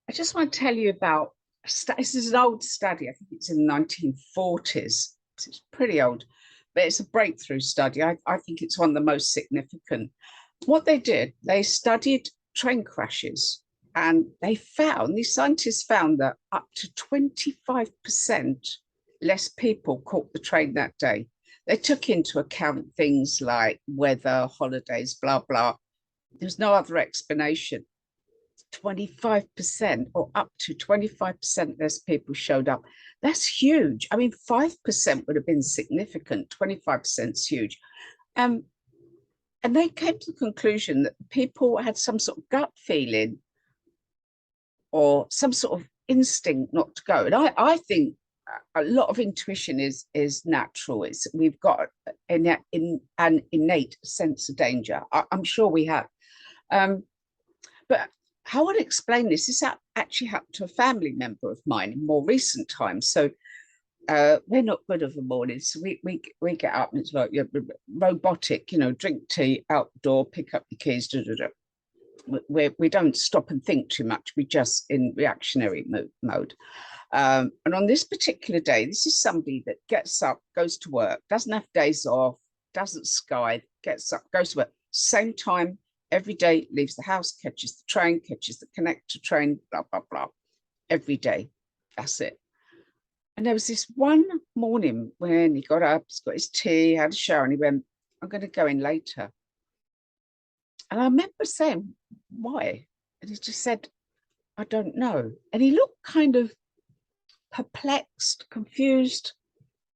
I just want to tell you about this is an old study. I think it's in the 1940s. So it's pretty old, but it's a breakthrough study. I think it's one of the most significant. What they did, they studied train crashes and these scientists found that up to 25% less people caught the train that day. They took into account things like weather, holidays, blah, blah. There's no other explanation. 25% or up to 25% less people showed up. That's huge. I mean, 5% would have been significant, 25% is huge. And they came to the conclusion that people had some sort of gut feeling or some sort of instinct not to go. And I think a lot of intuition is natural. We've got an innate sense of danger. I'm sure we have. But how I would explain this actually happened to a family member of mine in more recent times. So we're not good of the morning. So we get up and it's like robotic, drink tea, outdoor, pick up the keys, we don't stop and think too much. We just in reactionary mode. And on this particular day, this is somebody that gets up, goes to work, doesn't have days off, doesn't sky, gets up, goes to work, same time every day, leaves the house, catches the train, catches the connector train, blah, blah, blah, every day. That's it. And there was this one morning when he got up, he's got his tea, had a shower, and he went, I'm going to go in later. And I remember saying, why? And he just said, I don't know. And he looked kind of perplexed, confused.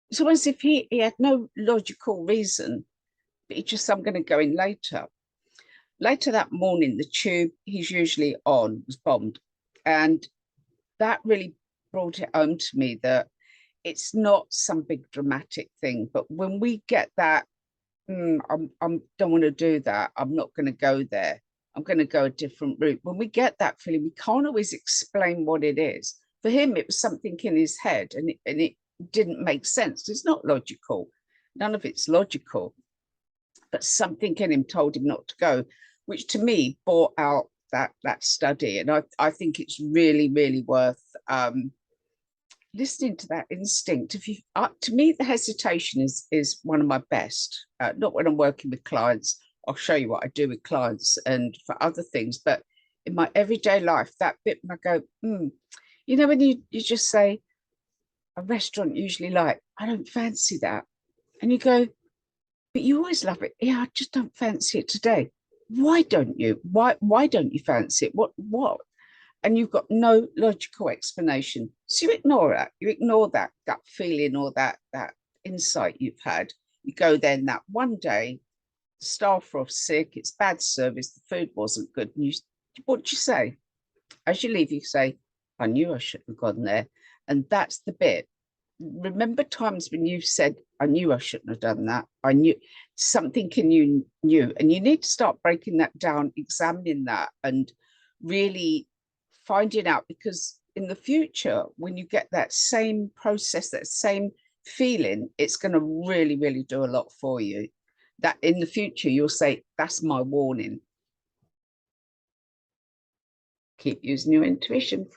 It's almost as if he had no logical reason, but he just said, I'm going to go in later. Later that morning, the tube he's usually on was bombed. And that really brought it home to me that it's not some big dramatic thing. But when we get that, I don't want to do that, I'm not going to go there, I'm going to go a different route. When we get that feeling, we can't always explain what it is. For him, it was something in his head and it didn't make sense. It's not logical. None of it's logical. But something in him told him not to go, which to me brought out that study. And I think it's really, really worth listening to that instinct. If you, to me, the hesitation is one of my best. Not when I'm working with clients. I'll show you what I do with clients and for other things. But in my everyday life, that bit when I go, when you just say, a restaurant usually like, I don't fancy that. And you go, but you always love it. Yeah, I just don't fancy it today. Why don't you? Why don't you fancy it? What? And you've got no logical explanation. So you ignore that. You ignore that gut feeling or that insight you've had. You go then that one day, the staff are off sick, it's bad service, the food wasn't good. And what do you say? As you leave, you say, I knew I shouldn't have gone there. And that's the bit. Remember times when you've said, I knew I shouldn't have done that. I knew something in you knew. And you need to start breaking that down, examining that, and really finding out, because in the future, when you get that same process, that same feeling, it's going to really, really do a lot for you. That in the future, you'll say, that's my warning. Keep using your intuition.